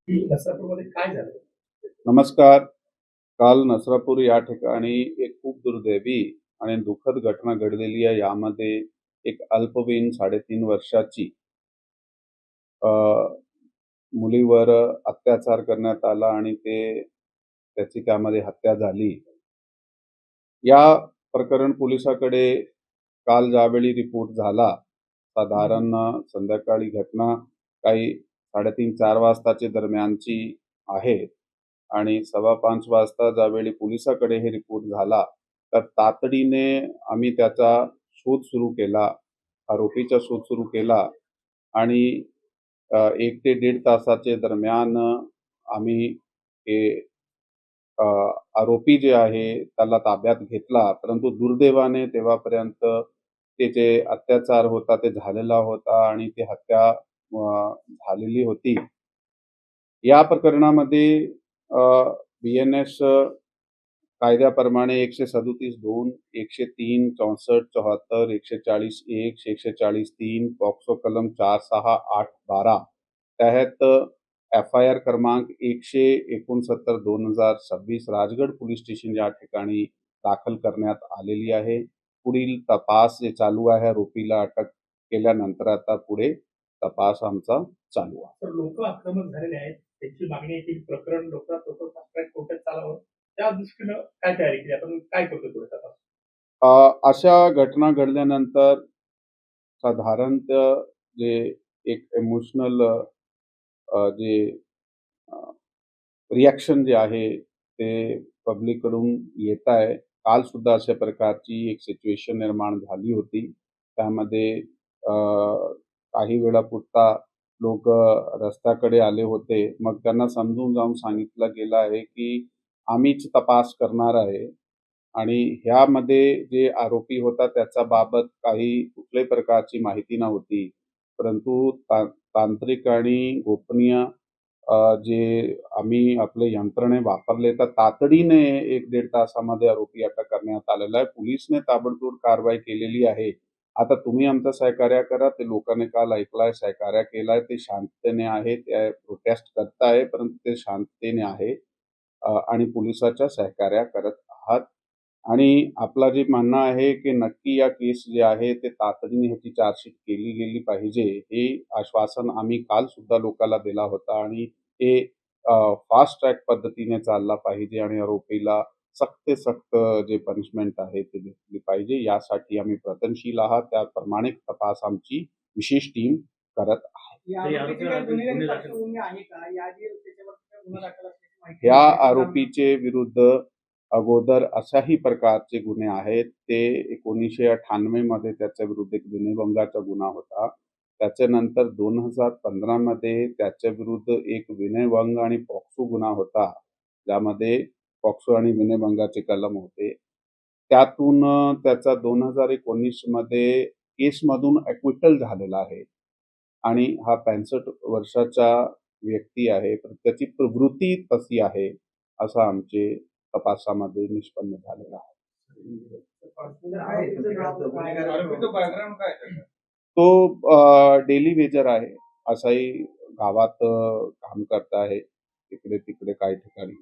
की नसरापूरमध्ये काय झालं? नमस्कार. काल नसरापूर या ठिकाणी एक खूप दुर्दैवी आणि दुःखद घटना घडलेली आहे. यामध्ये एक अल्पवयीन 3.5 वर्षाची अ, मुलीवर अत्याचार करण्यात आला आणि त्याची त्यामध्ये हत्या झाली. या प्रकरण पोलिसाकडे काल ज्यावेळी रिपोर्ट झाला, साधारण संध्याकाळी घटना काही 3:30-4 वाजताच्या दरम्यानची आहे. आणि 4:15 वाजता ज्यावेळी पोलिसाकडे हे रिपोर्ट झाला, तर तातडीने आम्ही त्याचा शोध सुरू केला. आरोपीचा शोध सुरू केला आणि 1 ते 1.5 तासाच्या दरम्यान आम्ही हे अ, आरोपी जे आहे त्याला ताब्यात घेतला. परंतु दुर्दैवाने तेव्हापर्यंत ते जे अत्याचार होता ते झालेला होता आणि ती हत्या झालेली होती. या प्रकरणामध्ये बी-एन-एस कायद्याप्रमाणे 137(2), 103, 64, 74, 140(1), 140(3), पॉक्सो कलम 4, 6, 8, 12 तहत एफ-आय-आर क्रमांक 169/2026 राजगड पोलीस स्टेशन या ठिकाणी दाखल करण्यात आलेली आहे. पुढील तपास जे चालू आहे, आरोपीला अटक केल्यानंतर आता पुढे तपास आमचा चालू आहे. तर लोक आक्रमक झालेले आहेत. त्यांची मागणी आहे की प्रकरण लवकरात लवकर फास्ट ट्रॅक कोर्टात चालावं. त्या दृष्टीनं काय तयारी केली? आपण काय करतो पुढे तपास? अशा घटना घडल्यानंतर साधारणतः जे एक इमोशनल जे रिॲक्शन जे आहे ते पब्लिककडून येत आहे. कालसुद्धा अशा प्रकारची एक सिच्युएशन निर्माण झाली होती. त्यामध्ये काही वेळापुरता लोकं रस्त्याकडे आले होते. मग त्यांना समजून जाऊन सांगितलं गेलं आहे, की आम्हीच तपास करणार आहे आणि ह्यामध्ये जे आरोपी होता त्याच्या बाबत काही कुठल्याही प्रकारची माहिती नव्हती. परंतु तांत्रिक आणि गोपनीय जे आम्ही आपले यंत्रणे वापरले तर तातडीने 1-1.5 तासामध्ये आरोपी अटक करण्यात आलेला आहे. पोलिसने ताबडतोब कारवाई केलेली आहे. आता तुम्ही आमचं सहकार्य करा. ते लोकांनी काल ऐकलंय, सहकार्य केलाय. ते शांततेने आहे. ते प्रोटेस्ट करताय, परंतु ते शांततेने आहे आणि पोलिसाच्या सहकार्य करत आहात. आणि आपला जे म्हणणं आहे, की नक्की या केस जे आहे ते तातडीने ह्याची चार्जशीट केली गेली पाहिजे. हे आश्वासन आम्ही कालसुद्धा लोकांना दिला होता आणि हे फास्ट ट्रॅक पद्धतीने चालला पाहिजे आणि आरोपीला सक्त ते सक्त जे पनिशमेंट आहे ते भेटली पाहिजे. यासाठी आम्ही प्रयत्नशील आहात. त्याप्रमाणे तपास आमची विशेष टीम करत आहे. या आरोपीची काही गुन्हेगारी पार्श्वभूमी आहे का? याआधी त्याच्यावरती काही गुन्हा दाखल असल्याची माहिती ह्या आहे का? आरोपीचे विरुद्ध अगोदर अशाही प्रकारचे गुन्हे आहेत. ते 1998 मध्ये त्याच्या विरुद्ध एक विनयभंगाचा गुन्हा होता. त्याच्यानंतर 2015 मध्ये त्याच्या विरुद्ध एक विनयभंग आणि पॉक्सो गुन्हा होता. ज्यामध्ये पॉक्सो आणि विनयभंगाचे कलम होते. त्यातून त्याचा 2019 मध्ये केसमधून ॲक्विटल झालेला आहे आणि हा 65 वर्षाचा व्यक्ती आहे. पण त्याची प्रवृत्ती तशी आहे, असं आमचे तपासामध्ये निष्पन्न झालेलं आहे. आरोपीचं बॅकग्राऊंड काय आहे? तो डेली वेजर आहे. असाही गावात काम करत आहे. इकडे-तिकडे काही ठिकाणी.